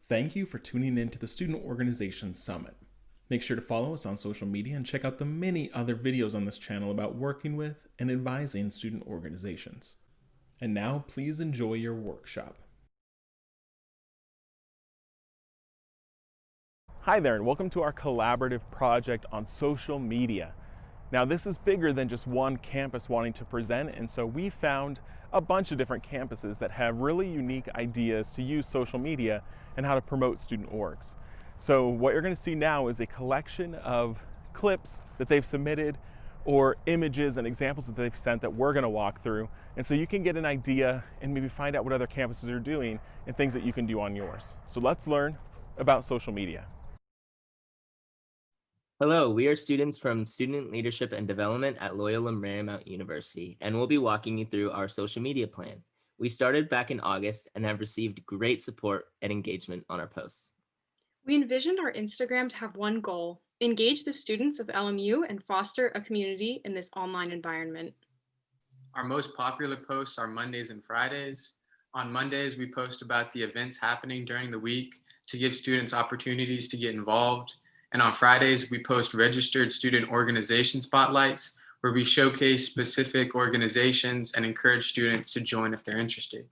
Thank you for tuning in to the Student Organization Summit. Make sure to follow us on social media and check out the many other videos on this channel about working with and advising student organizations. And now, please enjoy your workshop. Hi there, and welcome to our collaborative project on social media. Now, this is bigger than just one campus wanting to present, and so we found a bunch of different campuses that have really unique ideas to use social media and how to promote student orgs. So what you're going to see now is a collection of clips that they've submitted or images and examples that they've sent that we're going to walk through. And so you can get an idea and maybe find out what other campuses are doing and things that you can do on yours. So let's learn about social media. Hello, we are students from Student Leadership and Development at Loyola Marymount University, and we'll be walking you through our social media plan. We started back in August and have received great support and engagement on our posts. We envisioned our Instagram to have one goal: engage the students of LMU and foster a community in this online environment. Our most popular posts are Mondays and Fridays. On Mondays, we post about the events happening during the week to give students opportunities to get involved. And on Fridays, we post registered student organization spotlights where we showcase specific organizations and encourage students to join if they're interested.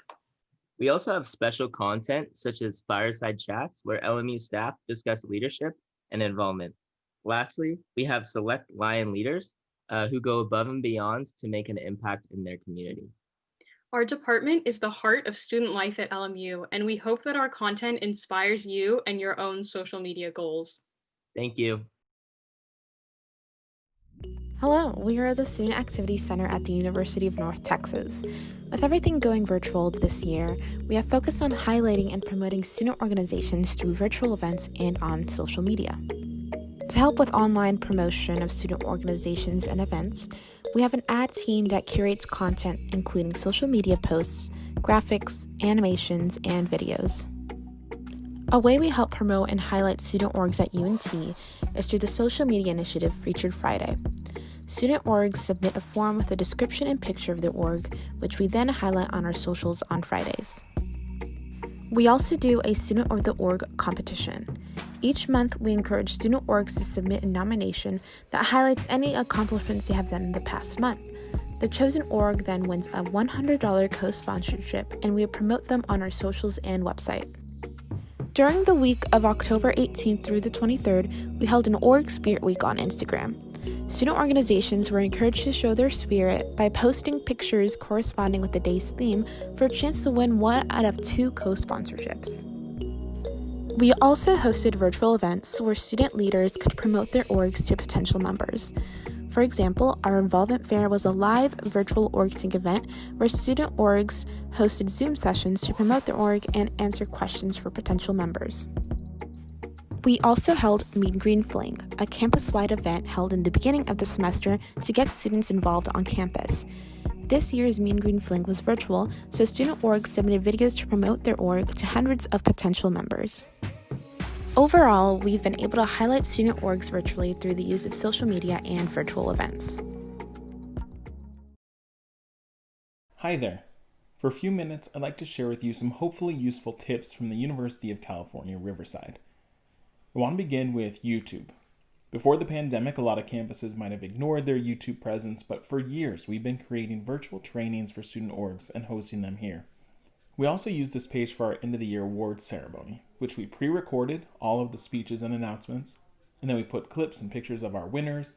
We also have special content such as fireside chats where LMU staff discuss leadership and involvement. Lastly, we have select Lion leaders who go above and beyond to make an impact in their community. Our department is the heart of student life at LMU, and we hope that our content inspires you and your own social media goals. Thank you. Hello, we are the Student Activities Center at the University of North Texas. With everything going virtual this year, we have focused on highlighting and promoting student organizations through virtual events and on social media. To help with online promotion of student organizations and events, we have an ad team that curates content including social media posts, graphics, animations, and videos. A way we help promote and highlight student orgs at UNT is through the social media initiative Featured Friday. Student orgs submit a form with a description and picture of their org, which we then highlight on our socials on Fridays. We also do a Student of the Org competition. Each month, we encourage student orgs to submit a nomination that highlights any accomplishments they have done in the past month. The chosen org then wins a $100 co-sponsorship, and we promote them on our socials and website. During the week of October 18th through the 23rd, we held an Org Spirit Week on Instagram. Student organizations were encouraged to show their spirit by posting pictures corresponding with the day's theme for a chance to win 1 out of 2 co-sponsorships. We also hosted virtual events where student leaders could promote their orgs to potential members. For example, our involvement fair was a live virtual org sync event where student orgs hosted Zoom sessions to promote their org and answer questions for potential members. We also held Mean Green Fling, a campus-wide event held in the beginning of the semester to get students involved on campus. This year's Mean Green Fling was virtual, so student orgs submitted videos to promote their org to hundreds of potential members. Overall, we've been able to highlight student orgs virtually through the use of social media and virtual events. Hi there. For a few minutes, I'd like to share with you some hopefully useful tips from the University of California, Riverside. I want to begin with YouTube. Before the pandemic, a lot of campuses might have ignored their YouTube presence, but for years we've been creating virtual trainings for student orgs and hosting them here. We also use this page for our end of the year awards ceremony, which we pre-recorded all of the speeches and announcements, and then we put clips and pictures of our winners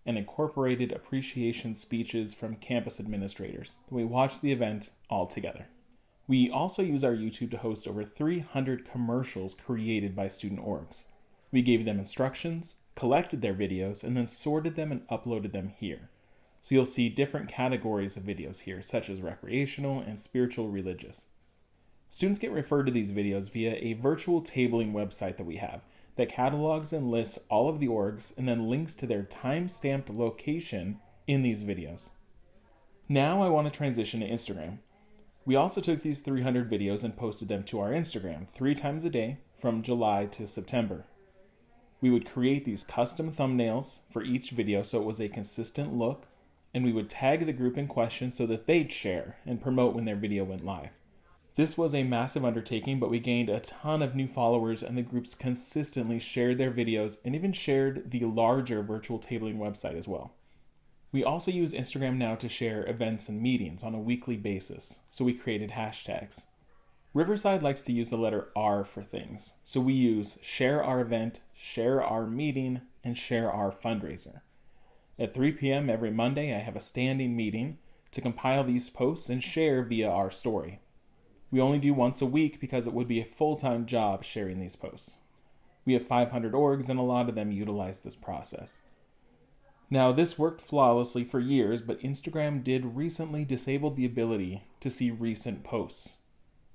and incorporated appreciation speeches from campus administrators. We watched the event all together. We also use our YouTube to host over 300 commercials created by student orgs. We gave them instructions, collected their videos, and then sorted them and uploaded them here. So you'll see different categories of videos here, such as recreational and spiritual religious. Students get referred to these videos via a virtual tabling website that we have that catalogs and lists all of the orgs and then links to their time-stamped location in these videos. Now I want to transition to Instagram. We also took these 300 videos and posted them to our Instagram 3 times a day from July to September. We would create these custom thumbnails for each video so it was a consistent look, and we would tag the group in question so that they'd share and promote when their video went live. This was a massive undertaking, but we gained a ton of new followers, and the groups consistently shared their videos and even shared the larger virtual tabling website as well. We also use Instagram now to share events and meetings on a weekly basis, so we created hashtags. Riverside likes to use the letter R for things, so we use share our event, share our meeting, and share our fundraiser. At 3 p.m. every Monday, I have a standing meeting to compile these posts and share via our story. We only do once a week because it would be a full-time job sharing these posts. We have 500 orgs, and a lot of them utilize this process. Now, this worked flawlessly for years, but Instagram did recently disable the ability to see recent posts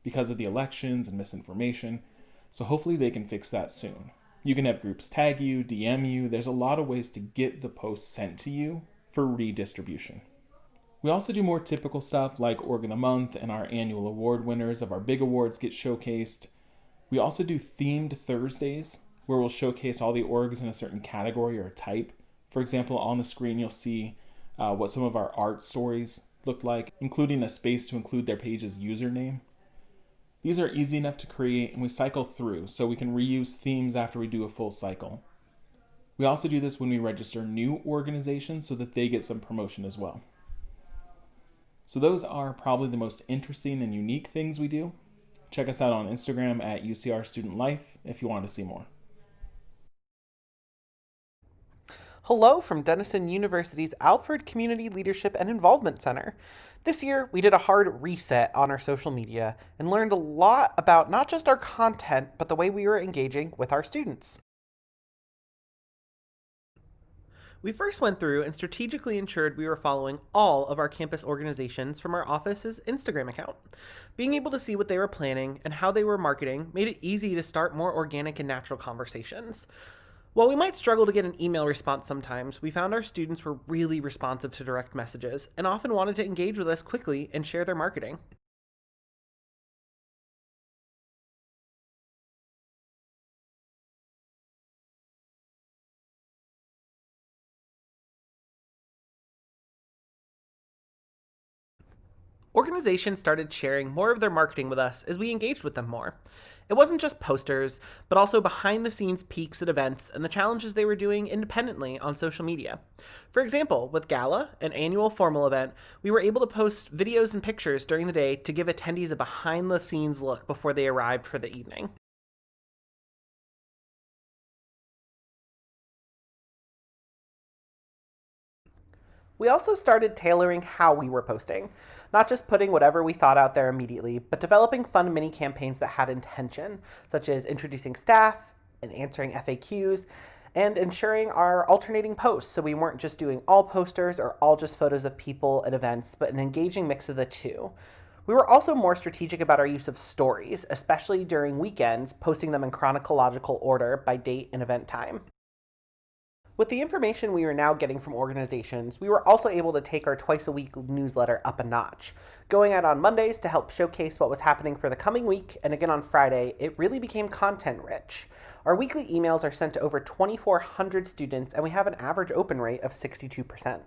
because of the elections and misinformation, so hopefully they can fix that soon. You can have groups tag you, DM you. There's a lot of ways to get the posts sent to you for redistribution. We also do more typical stuff like Org of the Month, and our annual award winners of our big awards get showcased. We also do themed Thursdays where we'll showcase all the orgs in a certain category or type. For example, on the screen you'll see what some of our art stories look like, including a space to include their page's username. These are easy enough to create, and we cycle through, so we can reuse themes after we do a full cycle. We also do this when we register new organizations so that they get some promotion as well. So those are probably the most interesting and unique things we do. Check us out on Instagram at UCR Student Life if you want to see more. Hello from Denison University's Alfred Community Leadership and Involvement Center. This year, we did a hard reset on our social media and learned a lot about not just our content, but the way we were engaging with our students. We first went through and strategically ensured we were following all of our campus organizations from our office's Instagram account. Being able to see what they were planning and how they were marketing made it easy to start more organic and natural conversations. While we might struggle to get an email response sometimes, we found our students were really responsive to direct messages and often wanted to engage with us quickly and share their marketing. Organizations started sharing more of their marketing with us as we engaged with them more. It wasn't just posters, but also behind-the-scenes peeks at events and the challenges they were doing independently on social media. For example, with Gala, an annual formal event, we were able to post videos and pictures during the day to give attendees a behind-the-scenes look before they arrived for the evening. We also started tailoring how we were posting, not just putting whatever we thought out there immediately, but developing fun mini campaigns that had intention, such as introducing staff and answering FAQs, and ensuring our alternating posts so we weren't just doing all posters or all just photos of people at events, but an engaging mix of the two. We were also more strategic about our use of stories, especially during weekends, posting them in chronological order by date and event time. With the information we were now getting from organizations, we were also able to take our twice-a-week newsletter up a notch. Going out on Mondays to help showcase what was happening for the coming week, and again on Friday, it really became content-rich. Our weekly emails are sent to over 2,400 students, and we have an average open rate of 62%.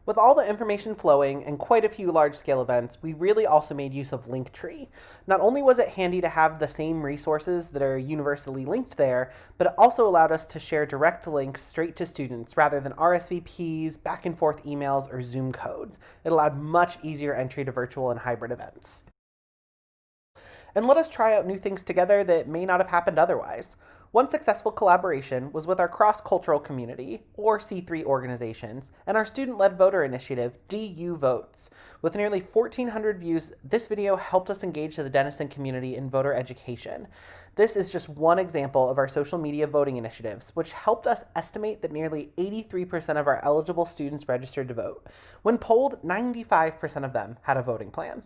With all the information flowing and quite a few large-scale events, we really also made use of Linktree. Not only was it handy to have the same resources that are universally linked there, but it also allowed us to share direct links straight to students rather than RSVPs, back and forth emails, or Zoom codes. It allowed much easier entry to virtual and hybrid events. And let us try out new things together that may not have happened otherwise. One successful collaboration was with our cross-cultural community, or C3 organizations, and our student-led voter initiative, DU Votes. With nearly 1,400 views, this video helped us engage the Denison community in voter education. This is just one example of our social media voting initiatives, which helped us estimate that nearly 83% of our eligible students registered to vote. When polled, 95% of them had a voting plan.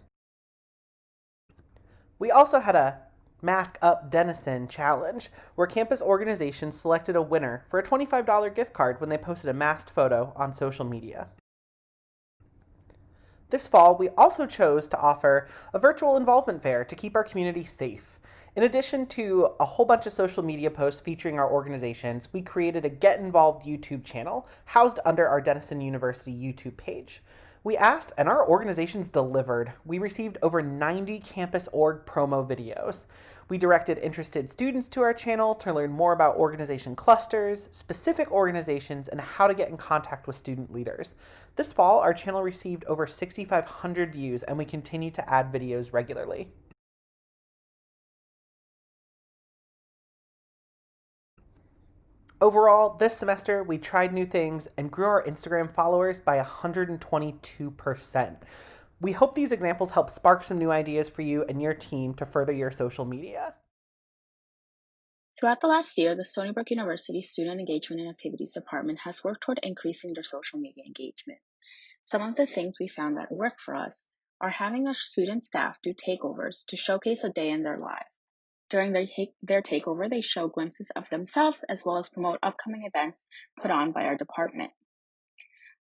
We also had a Mask Up Denison challenge, where campus organizations selected a winner for a $25 gift card when they posted a masked photo on social media. This fall, we also chose to offer a virtual involvement fair to keep our community safe. In addition to a whole bunch of social media posts featuring our organizations, we created a Get Involved YouTube channel housed under our Denison University YouTube page. We asked, and our organizations delivered. We received over 90 campus org promo videos. We directed interested students to our channel to learn more about organization clusters, specific organizations, and how to get in contact with student leaders. This fall, our channel received over 6,500 views, and we continue to add videos regularly. Overall, this semester, we tried new things and grew our Instagram followers by 122%. We hope these examples help spark some new ideas for you and your team to further your social media. Throughout the last year, the Stony Brook University Student Engagement and Activities Department has worked toward increasing their social media engagement. Some of the things we found that work for us are having our student staff do takeovers to showcase a day in their life. During their takeover, they show glimpses of themselves as well as promote upcoming events put on by our department.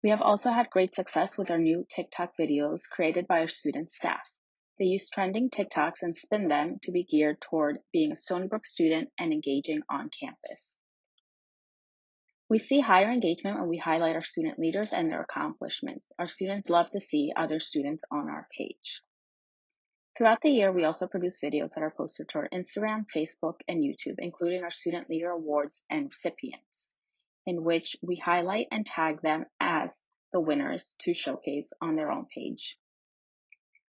We have also had great success with our new TikTok videos created by our student staff. They use trending TikToks and spin them to be geared toward being a Stony Brook student and engaging on campus. We see higher engagement when we highlight our student leaders and their accomplishments. Our students love to see other students on our page. Throughout the year, we also produce videos that are posted to our Instagram, Facebook, and YouTube, including our Student Leader Awards and recipients, in which we highlight and tag them as the winners to showcase on their own page.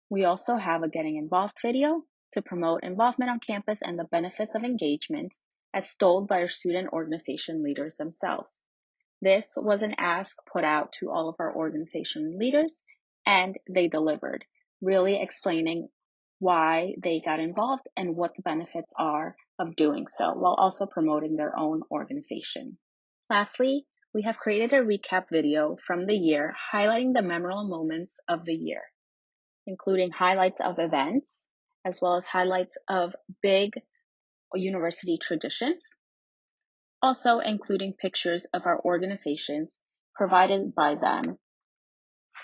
We also have a Getting Involved video to promote involvement on campus and the benefits of engagement as told by our student organization leaders themselves. This was an ask put out to all of our organization leaders, and they delivered, really explaining why they got involved and what the benefits are of doing so, while also promoting their own organization. Lastly, we have created a recap video from the year highlighting the memorable moments of the year, including highlights of events, as well as highlights of big university traditions, also including pictures of our organizations provided by them.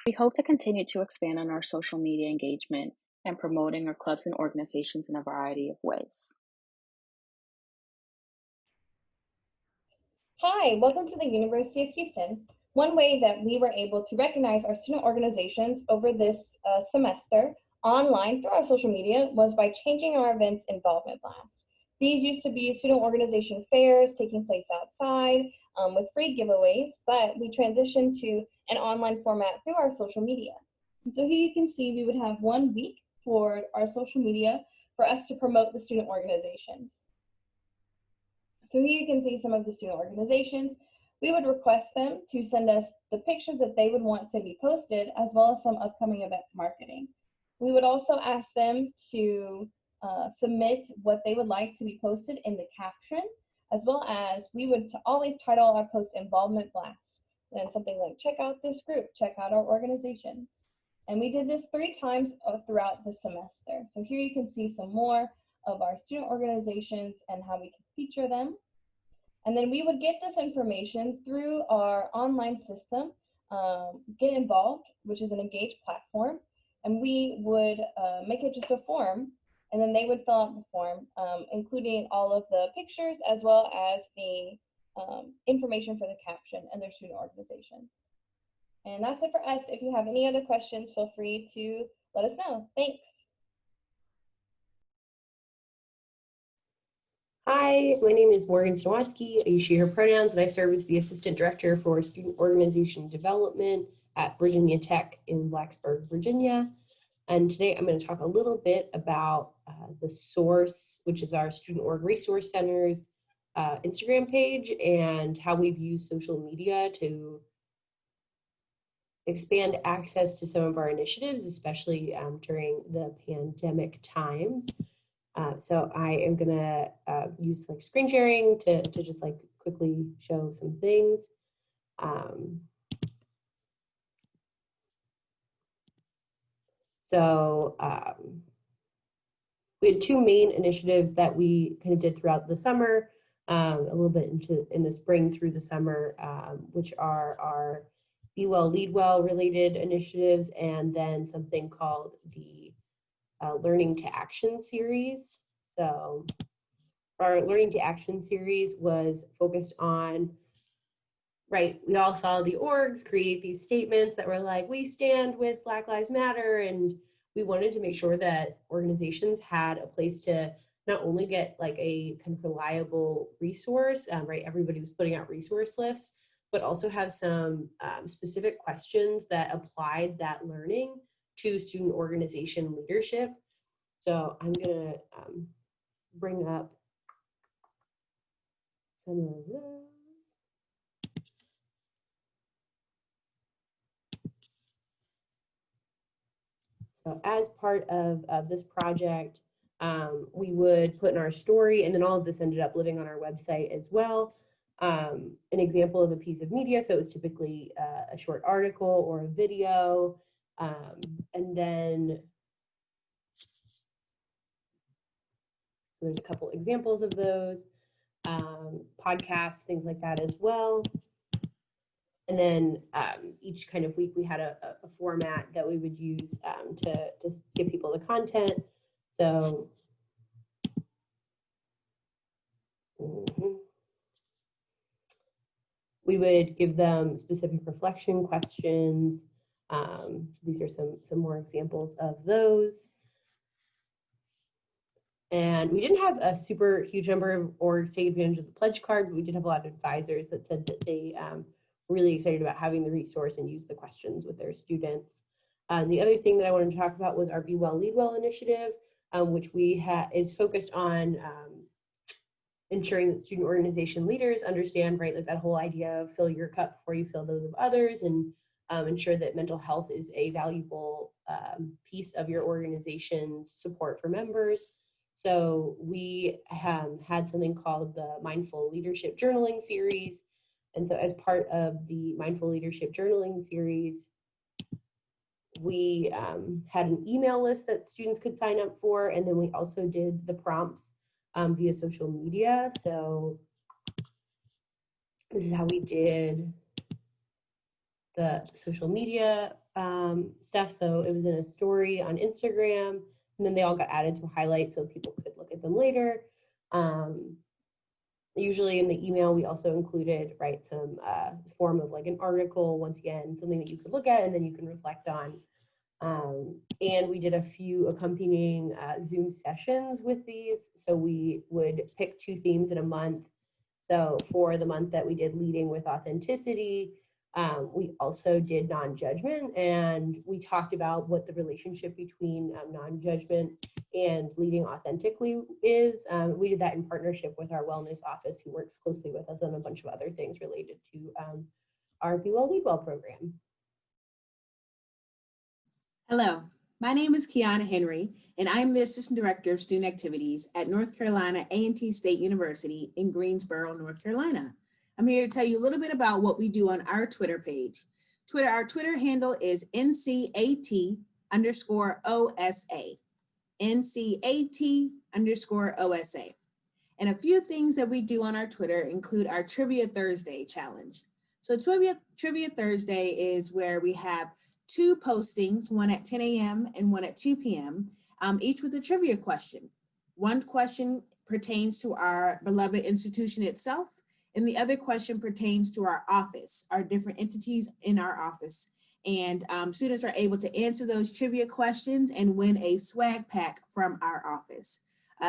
We hope to continue to expand on our social media engagement and promoting our clubs and organizations in a variety of ways. Hi, welcome to the University of Houston. One way that we were able to recognize our student organizations over this semester online through our social media was by changing our events involvement blast. These used to be student organization fairs taking place outside with free giveaways, but we transitioned to an online format through our social media. And so here you can see we would have 1 week for our social media for us to promote the student organizations. So here you can see some of the student organizations. We would request them to send us the pictures that they would want to be posted, as well as some upcoming event marketing. We would also ask them to submit what they would like to be posted in the caption, as well as we would always title our post Involvement Blast. And something like, check out this group, check out our organizations. And we did this 3 times throughout the semester. So here you can see some more of our student organizations and how we can feature them. And then we would get this information through our online system, Get Involved, which is an engaged platform. And we would make it just a form, and then they would fill out the form, including all of the pictures as well as the information for the caption and their student organization. And that's it for us. If you have any other questions, feel free to let us know. Thanks. Hi, my name is Morgan Stawoski. I use she, her pronouns, and I serve as the Assistant Director for Student Organization Development at Virginia Tech in Blacksburg, Virginia. And today I'm going to talk a little bit about the Source, which is our Student Org Resource Center's Instagram page, and how we've used social media to expand access to some of our initiatives, especially during the pandemic times. So I am gonna use like screen sharing to just like quickly show some things. We had 2 main initiatives that we kind of did throughout the summer, a little bit in the spring through the summer, which are our Be Well, Lead Well related initiatives, and then something called the Learning to Action series. So our Learning to Action series was focused on right, we all saw the orgs create these statements that were like, we stand with Black Lives Matter. And we wanted to make sure that organizations had a place to not only get like a kind of reliable resource, right? Everybody was putting out resource lists, but also have some specific questions that applied that learning to student organization leadership. So I'm gonna bring up some of those. So as part of this project, we would put in our story, and then all of this ended up living on our website as well. An example of a piece of media, so it was typically a short article or a video, and then so there's a couple examples of those, podcasts, things like that as well. And then each kind of week we had a format that we would use to give people the content. So we would give them specific reflection questions. These are some more examples of those. And we didn't have a super huge number of orgs take advantage of the pledge card, but we did have a lot of advisors that said that they were really excited about having the resource and use the questions with their students. The other thing that I wanted to talk about was our Be Well, Lead Well initiative, which is focused on ensuring that student organization leaders understand, right, like that whole idea of fill your cup before you fill those of others, and ensure that mental health is a valuable piece of your organization's support for members. So we had something called the Mindful Leadership Journaling Series. And so as part of the Mindful Leadership Journaling Series, we had an email list that students could sign up for, and then we also did the prompts via social media. So this is how we did the social media stuff. So it was in a story on Instagram, and then they all got added to a highlight so people could look at them later. Usually in the email, we also included, right, some form of like an article, once again, something that you could look at and then you can reflect on. And we did a few accompanying Zoom sessions with these. So we would pick 2 themes in a month. So for the month that we did leading with authenticity, we also did non-judgment, and we talked about what the relationship between non-judgment and leading authentically is. We did that in partnership with our wellness office, who works closely with us on a bunch of other things related to our Be Well, Lead Well program. Hello, my name is Kiana Henry, and I'm the Assistant Director of Student Activities at North Carolina A&T State University in Greensboro, North Carolina. I'm here to tell you a little bit about what we do on our Twitter page. Our Twitter handle is NCAT_OSA. NCAT_OSA. And a few things that we do on our Twitter include our Trivia Thursday challenge. So Trivia Thursday is where we have 2 postings, one at 10 a.m. and one at 2 p.m., each with a trivia question. One question pertains to our beloved institution itself, and the other question pertains to our office, our different entities in our office. And students are able to answer those trivia questions and win a swag pack from our office.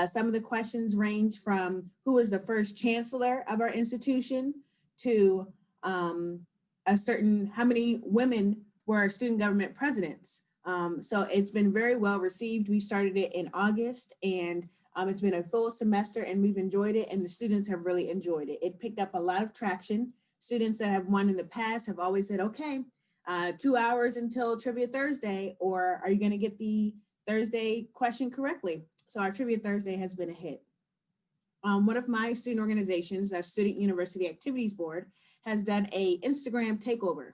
Some of the questions range from who is the first chancellor of our institution to how many women were student government presidents. So it's been very well received. We started it in August, and it's been a full semester, and we've enjoyed it, and the students have really enjoyed it. It picked up a lot of traction. Students that have won in the past have always said, okay, 2 hours until Trivia Thursday, or are you gonna get the Thursday question correctly? So our Trivia Thursday has been a hit. One of my student organizations, our Student University Activities Board, has done a Instagram takeover.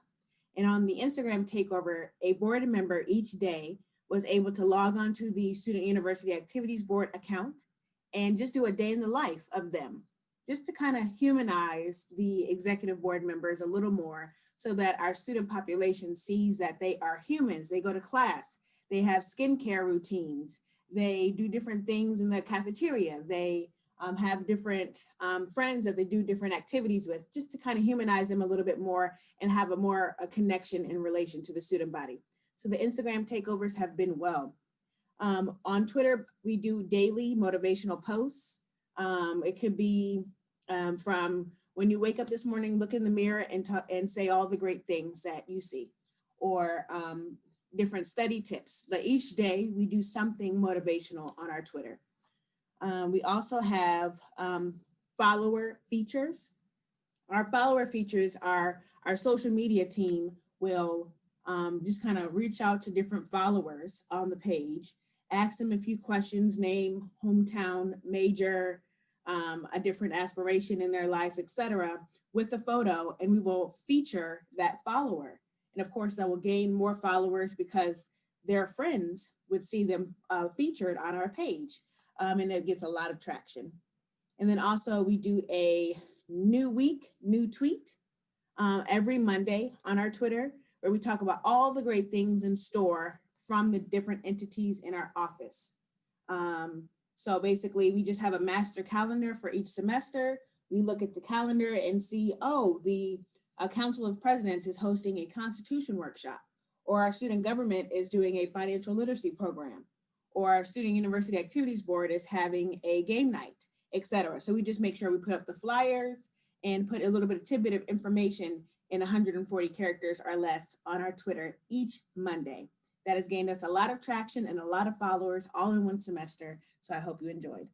And on the Instagram takeover, a board member each day was able to log on to the Student University Activities Board account and just do a day in the life of them, just to kind of humanize the executive board members a little more, so that our student population sees that they are humans. They go to class, they have skincare routines, they do different things in the cafeteria, they have different friends that they do different activities with, just to kind of humanize them a little bit more and have a connection in relation to the student body. So the Instagram takeovers have been well. On Twitter, we do daily motivational posts. It could be from when you wake up this morning, look in the mirror and say all the great things that you see, or different study tips. But each day we do something motivational on our Twitter. We also have follower features. Our follower features are our social media team will just kind of reach out to different followers on the page, ask them a few questions, name, hometown, major, a different aspiration in their life, etc., with a photo, and we will feature that follower. And of course, that will gain more followers because their friends would see them featured on our page, and it gets a lot of traction. And then also we do a new week, new tweet every Monday on our Twitter, where we talk about all the great things in store from the different entities in our office. So basically, we just have a master calendar for each semester. We look at the calendar and see, oh, the Council of Presidents is hosting a Constitution workshop, or our student government is doing a financial literacy program, or our Student University Activities Board is having a game night, etc. So we just make sure we put up the flyers and put a little bit of tidbit of information in 140 characters or less on our Twitter each Monday. That has gained us a lot of traction and a lot of followers all in one semester. So I hope you enjoyed.